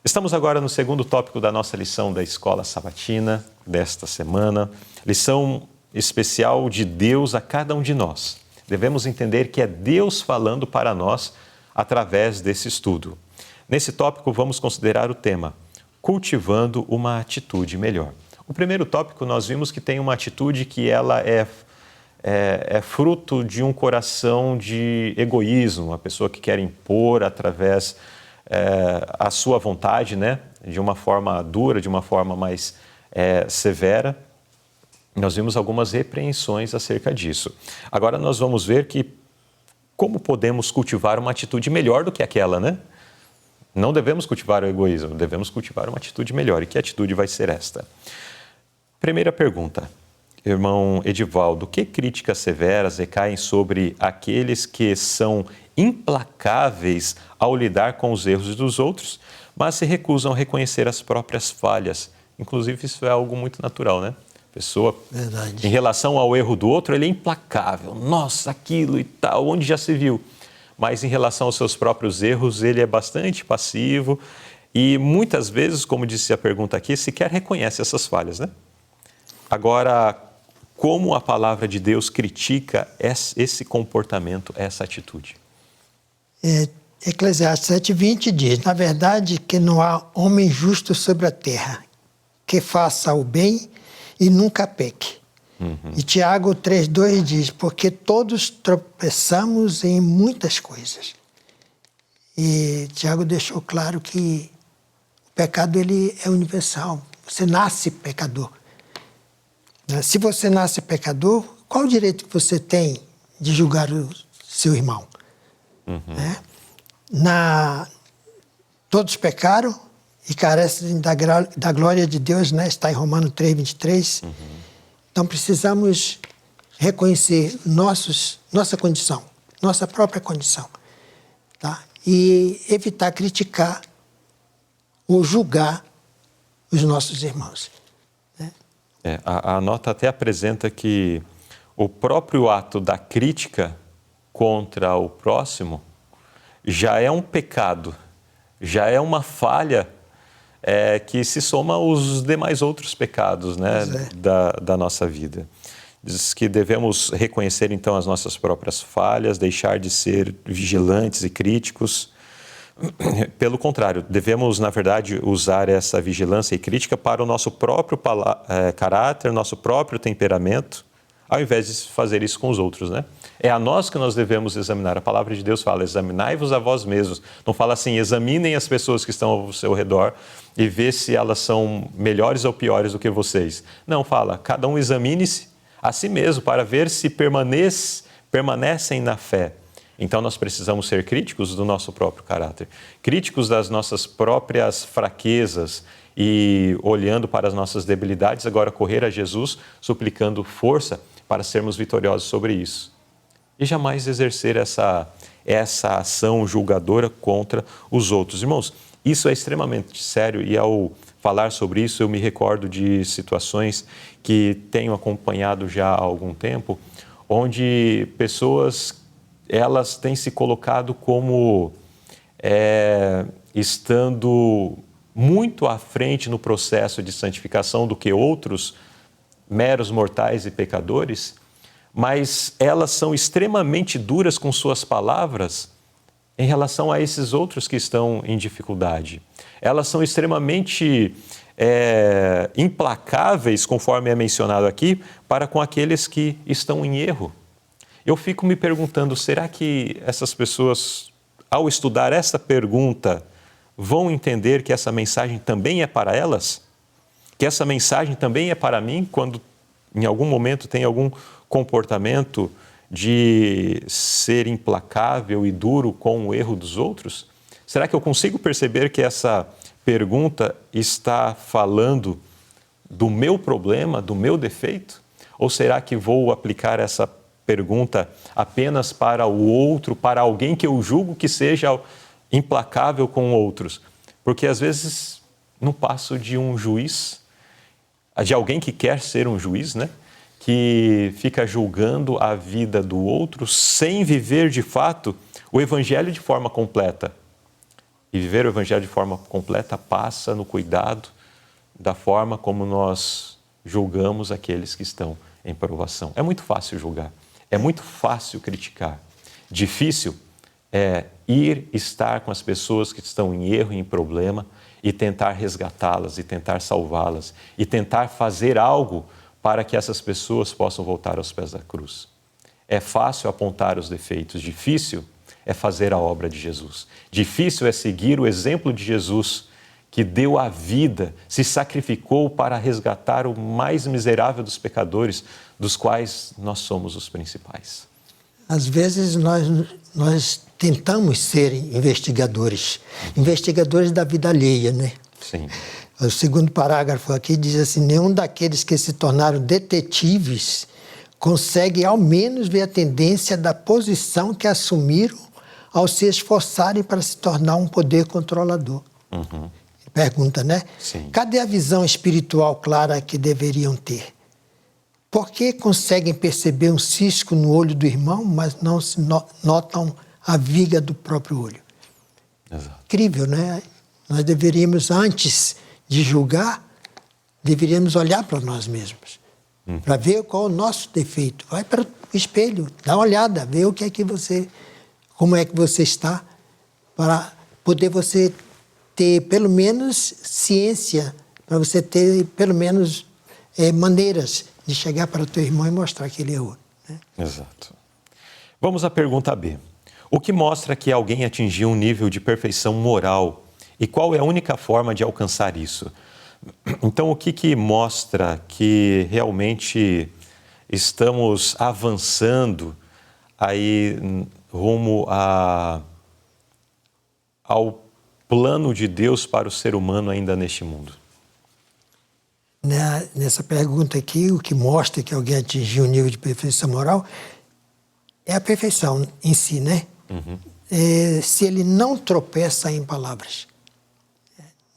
Estamos agora no segundo tópico da nossa lição da Escola Sabatina desta semana, lição especial de Deus a cada um de nós. Devemos entender que é Deus falando para nós através desse estudo. Nesse tópico vamos considerar o tema cultivando uma atitude melhor. O primeiro tópico nós vimos que tem uma atitude que ela é fruto de um coração de egoísmo, uma pessoa que quer impor através a sua vontade, né? De uma forma dura, de uma forma mais severa. Nós vimos algumas repreensões acerca disso. Agora nós vamos ver que como podemos cultivar uma atitude melhor do que aquela, né? Não devemos cultivar o egoísmo, devemos cultivar uma atitude melhor. E que atitude vai ser esta? Primeira pergunta, irmão Edivaldo, que críticas severas recaem sobre aqueles que são implacáveis ao lidar com os erros dos outros, mas se recusam a reconhecer as próprias falhas? Inclusive, isso é algo muito natural, né? A pessoa, Verdade. Em relação ao erro do outro, ele é implacável. Nossa, aquilo e tal, onde já se viu? Mas em relação aos seus próprios erros, ele é bastante passivo e muitas vezes, como disse a pergunta aqui, sequer reconhece essas falhas, né? Agora, como a palavra de Deus critica esse comportamento, essa atitude? Eclesiastes 7:20 diz, na verdade, que não há homem justo sobre a terra, que faça o bem e nunca peque. E Tiago 3:2 diz, porque todos tropeçamos em muitas coisas. E Tiago deixou claro que o pecado ele é universal. Você nasce pecador. Se você nasce pecador, qual o direito que você tem de julgar o seu irmão? Todos pecaram e carecem da glória de Deus, né? Está em Romanos 3:23. Então precisamos reconhecer nossa condição, nossa própria condição, tá? E evitar criticar ou julgar os nossos irmãos. A nota até apresenta que o próprio ato da crítica contra o próximo já é um pecado, já é uma falha que se soma aos demais outros pecados, né, da nossa vida. Diz que devemos reconhecer então as nossas próprias falhas, deixar de ser vigilantes e críticos. Pelo contrário, devemos, na verdade, usar essa vigilância e crítica para o nosso próprio caráter, nosso próprio temperamento, ao invés de fazer isso com os outros, né? É a nós que nós devemos examinar. A palavra de Deus fala, examinai-vos a vós mesmos. Não fala assim, examinem as pessoas que estão ao seu redor e vê se elas são melhores ou piores do que vocês. Não, fala, cada um examine-se a si mesmo para ver se permanecem na fé. Então, nós precisamos ser críticos do nosso próprio caráter, críticos das nossas próprias fraquezas e olhando para as nossas debilidades, agora correr a Jesus, suplicando força para sermos vitoriosos sobre isso. E jamais exercer essa ação julgadora contra os outros. Irmãos, isso é extremamente sério e ao falar sobre isso eu me recordo de situações que tenho acompanhado já há algum tempo, onde pessoas elas têm se colocado como estando muito à frente no processo de santificação do que outros meros mortais e pecadores, mas elas são extremamente duras com suas palavras em relação a esses outros que estão em dificuldade. Elas são extremamente implacáveis, conforme é mencionado aqui, para com aqueles que estão em erro. Eu fico me perguntando, será que essas pessoas, ao estudar essa pergunta, vão entender que essa mensagem também é para elas? Que essa mensagem também é para mim, quando em algum momento tem algum comportamento de ser implacável e duro com o erro dos outros? Será que eu consigo perceber que essa pergunta está falando do meu problema, do meu defeito? Ou será que vou aplicar essa pergunta apenas para o outro, para alguém que eu julgo que seja implacável com outros? Porque às vezes não passo de um juiz, de alguém que quer ser um juiz, né? Que fica julgando a vida do outro sem viver de fato o evangelho de forma completa. E viver o Evangelho de forma completa passa no cuidado da forma como nós julgamos aqueles que estão em provação. É muito fácil julgar, é muito fácil criticar. Difícil é ir estar com as pessoas que estão em erro e em problema e tentar resgatá-las, e tentar salvá-las, e tentar fazer algo para que essas pessoas possam voltar aos pés da cruz. É fácil apontar os defeitos, difícil é fazer a obra de Jesus. Difícil é seguir o exemplo de Jesus, que deu a vida, se sacrificou para resgatar o mais miserável dos pecadores, dos quais nós somos os principais. Às vezes nós tentamos ser investigadores da vida alheia, né? Sim. O segundo parágrafo aqui diz assim: nenhum daqueles que se tornaram detetives consegue ao menos ver a tendência da posição que assumiram ao se esforçarem para se tornar um poder controlador. Uhum. Pergunta, né? Sim. Cadê a visão espiritual clara que deveriam ter? Por que conseguem perceber um cisco no olho do irmão, mas não se notam a viga do próprio olho? Exato. Incrível, né? Nós deveríamos, antes de julgar, deveríamos olhar para nós mesmos, para ver qual é o nosso defeito. Vai para o espelho, dá uma olhada, vê o que é que como é que você está, para poder você ter pelo menos ciência, para você ter pelo menos maneiras de chegar para o teu irmão e mostrar que ele errou, né? Exato. Vamos à pergunta B. O que mostra que alguém atingiu um nível de perfeição moral e qual é a única forma de alcançar isso? Então, o que mostra que realmente estamos avançando aí rumo ao plano de Deus para o ser humano ainda neste mundo? Nessa pergunta aqui, o que mostra que alguém atingiu um nível de perfeição moral é a perfeição em si, né? Uhum. Se ele não tropeça em palavras.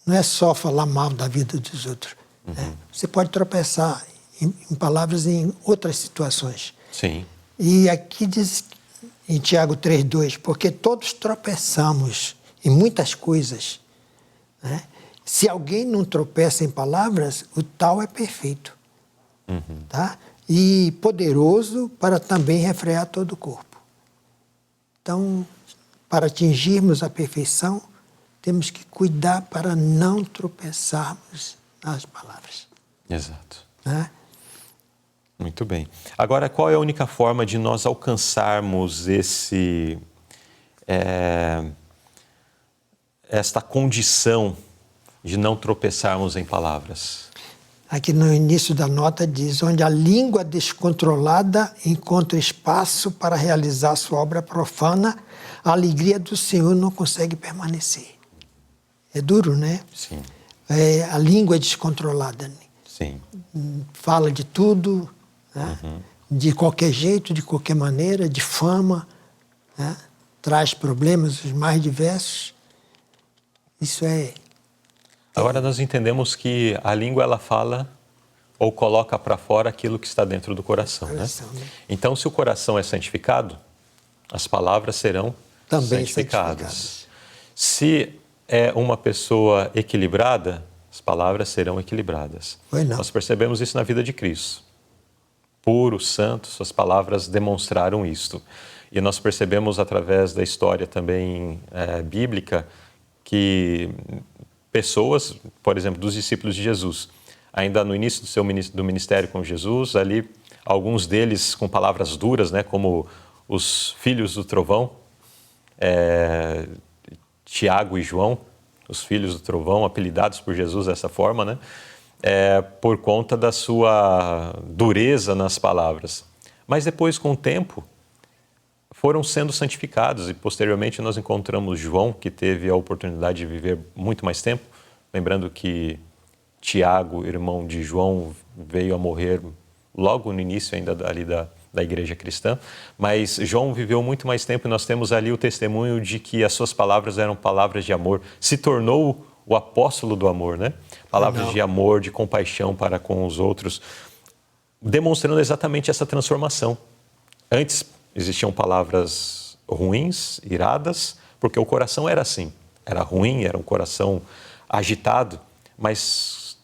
Não é só falar mal da vida dos outros. Uhum. Né? Você pode tropeçar em palavras em outras situações. Sim. E aqui diz em Tiago 3,2, porque todos tropeçamos em muitas coisas, né? Se alguém não tropeça em palavras, o tal é perfeito, tá? E poderoso para também refrear todo o corpo. Então, para atingirmos a perfeição, temos que cuidar para não tropeçarmos nas palavras. Exato. Né? Muito bem. Agora, qual é a única forma de nós alcançarmos esta condição de não tropeçarmos em palavras? Aqui no início da nota diz: onde a língua descontrolada encontra espaço para realizar sua obra profana, a alegria do Senhor não consegue permanecer. É duro, né? Sim. A língua é descontrolada, né? Sim. Fala de tudo, né? De qualquer jeito, de qualquer maneira, difama, né? Traz problemas os mais diversos. Isso é... Agora nós entendemos que a língua ela fala ou coloca para fora aquilo que está dentro do coração, né? Então, se o coração é santificado, as palavras serão também santificadas. Se é uma pessoa equilibrada, as palavras serão equilibradas. Nós percebemos isso na vida de Cristo. Puro, santo, suas palavras demonstraram isto. E nós percebemos através da história também bíblica que pessoas, por exemplo, dos discípulos de Jesus, ainda no início do ministério com Jesus, ali alguns deles com palavras duras, né, como os filhos do trovão, Tiago e João, os filhos do trovão, apelidados por Jesus dessa forma, né, por conta da sua dureza nas palavras. Mas depois, com o tempo, foram sendo santificados e posteriormente nós encontramos João, que teve a oportunidade de viver muito mais tempo, lembrando que Tiago, irmão de João, veio a morrer logo no início ainda ali da igreja cristã, mas João viveu muito mais tempo e nós temos ali o testemunho de que as suas palavras eram palavras de amor, se tornou o apóstolo do amor, né? Palavras de amor, de compaixão para com os outros, demonstrando exatamente essa transformação. Antes existiam palavras ruins, iradas, porque o coração era assim, era ruim, era um coração agitado, mas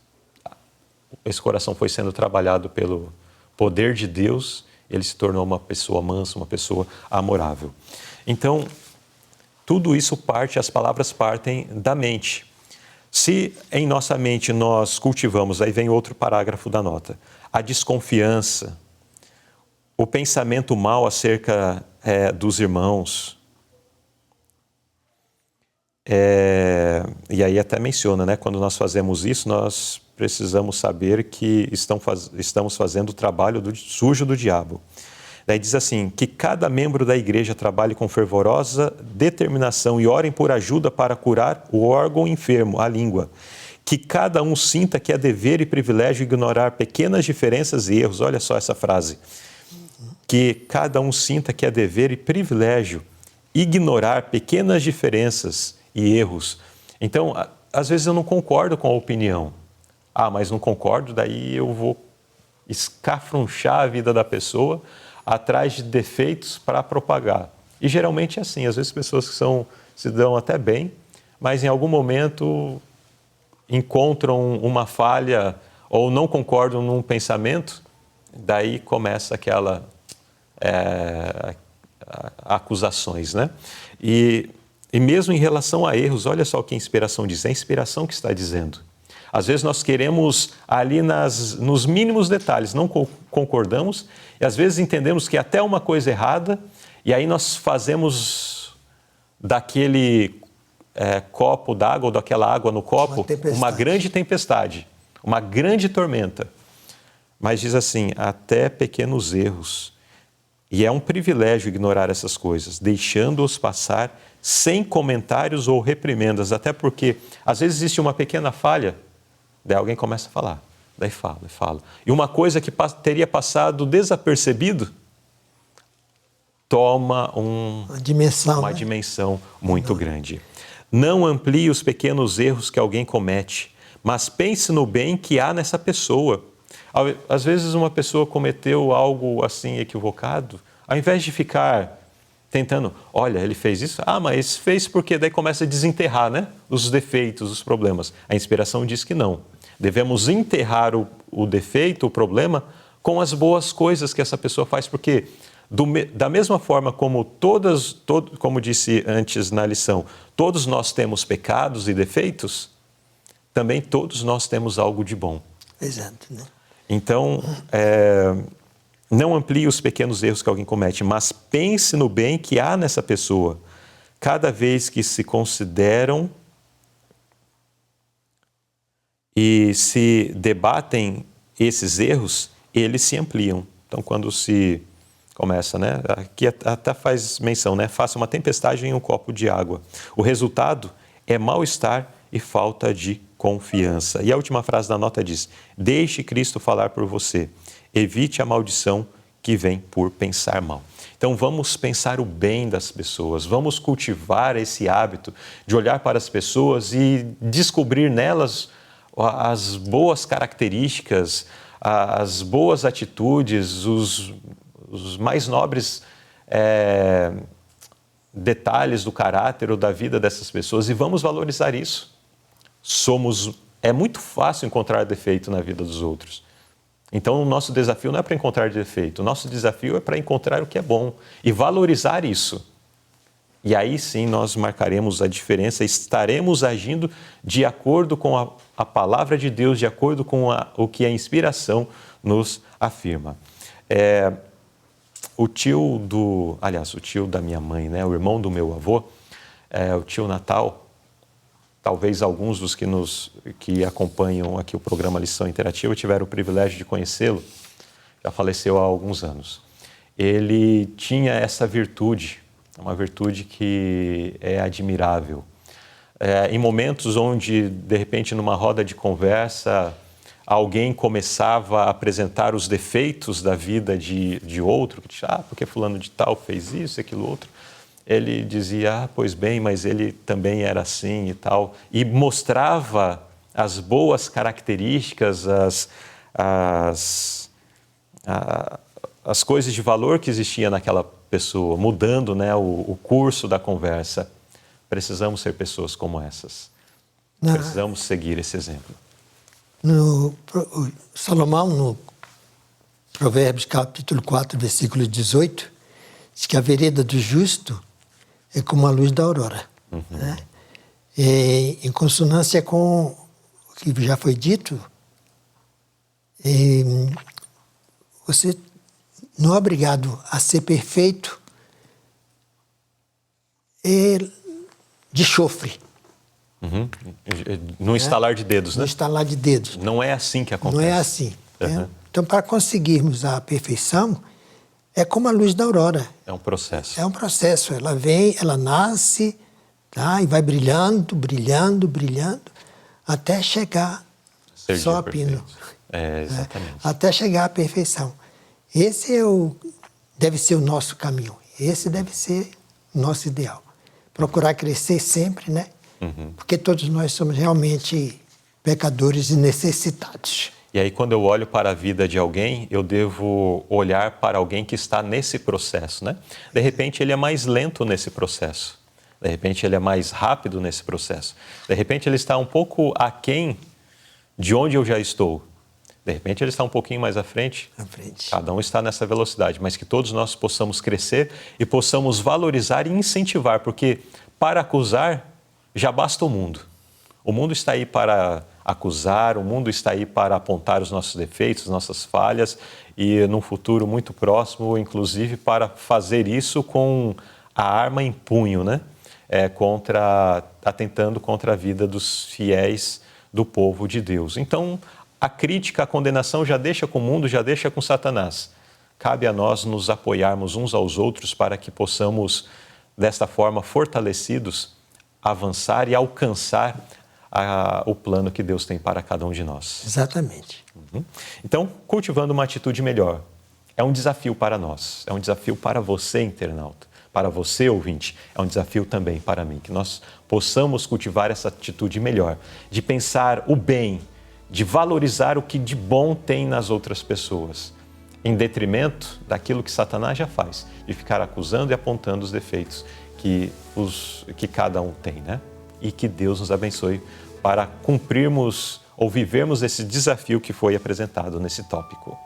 esse coração foi sendo trabalhado pelo poder de Deus, ele se tornou uma pessoa mansa, uma pessoa amorável. Então, tudo isso as palavras partem da mente. Se em nossa mente nós cultivamos, aí vem outro parágrafo da nota, a desconfiança, o pensamento mal acerca dos irmãos, e aí até menciona, né? Quando nós fazemos isso, nós precisamos saber que estamos fazendo o trabalho sujo do diabo. Daí diz assim, que cada membro da igreja trabalhe com fervorosa determinação e orem por ajuda para curar o órgão enfermo, a língua. Que cada um sinta que é dever e privilégio ignorar pequenas diferenças e erros. Olha só essa frase. Que cada um sinta que é dever e privilégio ignorar pequenas diferenças e erros. Então, às vezes eu não concordo com a opinião. Mas não concordo, daí eu vou escafrunchar a vida da pessoa atrás de defeitos para propagar. E geralmente é assim, às vezes pessoas que se dão até bem, mas em algum momento encontram uma falha ou não concordam num pensamento, daí começa aquela acusações, né? E mesmo em relação a erros, olha só o que a inspiração diz, é a inspiração que está dizendo. Às vezes nós queremos ali nos mínimos detalhes, não concordamos, e às vezes entendemos que até uma coisa errada, e aí nós fazemos daquele copo d'água, ou daquela água no copo, uma grande tempestade, uma grande tormenta. Mas diz assim, até pequenos erros. E é um privilégio ignorar essas coisas, deixando-os passar sem comentários ou reprimendas, até porque às vezes existe uma pequena falha, daí alguém começa a falar, daí fala. E uma coisa que teria passado desapercebido, toma uma dimensão muito grande. Não amplie os pequenos erros que alguém comete, mas pense no bem que há nessa pessoa. Às vezes uma pessoa cometeu algo assim equivocado, ao invés de ficar tentando, olha, ele fez isso, mas fez porque daí começa a desenterrar, né, os defeitos, os problemas. A inspiração diz que não. Devemos enterrar o defeito, o problema, com as boas coisas que essa pessoa faz, porque da mesma forma como como disse antes na lição, todos nós temos pecados e defeitos, também todos nós temos algo de bom. Exato, né? Então, não amplie os pequenos erros que alguém comete, mas pense no bem que há nessa pessoa. Cada vez que se consideram e se debatem esses erros, eles se ampliam. Então, quando se começa, né? Aqui até faz menção, né? Faça uma tempestade em um copo de água. O resultado é mal-estar e falta de confiança. E a última frase da nota diz, deixe Cristo falar por você. Evite a maldição que vem por pensar mal. Então vamos pensar o bem das pessoas, vamos cultivar esse hábito de olhar para as pessoas e descobrir nelas as boas características, as boas atitudes, os mais nobres detalhes do caráter ou da vida dessas pessoas e vamos valorizar isso. É muito fácil encontrar defeito na vida dos outros. Então, o nosso desafio não é para encontrar defeito, o nosso desafio é para encontrar o que é bom e valorizar isso. E aí sim nós marcaremos a diferença, estaremos agindo de acordo com a palavra de Deus, de acordo com o que a inspiração nos afirma. O tio da minha mãe, né, o irmão do meu avô, o tio Natal, talvez alguns dos que acompanham aqui o programa Lição Interativa tiveram o privilégio de conhecê-lo, já faleceu há alguns anos. Ele tinha essa virtude, uma virtude que é admirável. Em momentos onde, de repente, numa roda de conversa, alguém começava a apresentar os defeitos da vida de outro, que dizia, porque fulano de tal fez isso, aquilo, outro. Ele dizia, pois bem, mas ele também era assim e tal. E mostrava as boas características, as coisas de valor que existia naquela pessoa, mudando, né, o curso da conversa. Precisamos ser pessoas como essas. Na- Precisamos seguir esse exemplo. Salomão, no Provérbios capítulo 4, versículo 18, diz que a vereda do justo é como a luz da aurora. Né? E, em consonância com o que já foi dito, você não é obrigado a ser perfeito de chofre. No estalar de dedos, No né? estalar de dedos. Não é assim que acontece. Não é assim. Né? Então, para conseguirmos a perfeição, é como a luz da aurora. É um processo. É um processo. Ela vem, ela nasce, tá? E vai brilhando, brilhando, brilhando, até chegar Ser só dia a pino. perfeito. Exatamente. Até chegar à perfeição. Esse deve ser o nosso caminho. Esse deve ser o nosso ideal. Procurar crescer sempre, né? Porque todos nós somos realmente pecadores e necessitados. E aí, quando eu olho para a vida de alguém, eu devo olhar para alguém que está nesse processo, né? De repente, ele é mais lento nesse processo. De repente, ele é mais rápido nesse processo. De repente, ele está um pouco aquém de onde eu já estou. De repente, ele está um pouquinho mais à frente. À frente. Cada um está nessa velocidade, mas que todos nós possamos crescer e possamos valorizar e incentivar, porque para acusar já basta o mundo. O mundo está aí para acusar, o mundo está aí para apontar os nossos defeitos, nossas falhas e, num futuro muito próximo, inclusive, para fazer isso com a arma em punho, né? Atentando contra a vida dos fiéis do povo de Deus. Então, a crítica, a condenação já deixa com o mundo, já deixa com Satanás. Cabe a nós nos apoiarmos uns aos outros para que possamos, desta forma, fortalecidos, avançar e alcançar o plano que Deus tem para cada um de nós. Exatamente. Então, cultivando uma atitude melhor. É um desafio para nós, é um desafio para você, internauta, para você, ouvinte, é um desafio também para mim, que nós possamos cultivar essa atitude melhor, de pensar o bem, de valorizar o que de bom tem nas outras pessoas, em detrimento daquilo que Satanás já faz, de ficar acusando e apontando os defeitos que cada um tem, né? E que Deus nos abençoe para cumprirmos ou vivermos esse desafio que foi apresentado nesse tópico.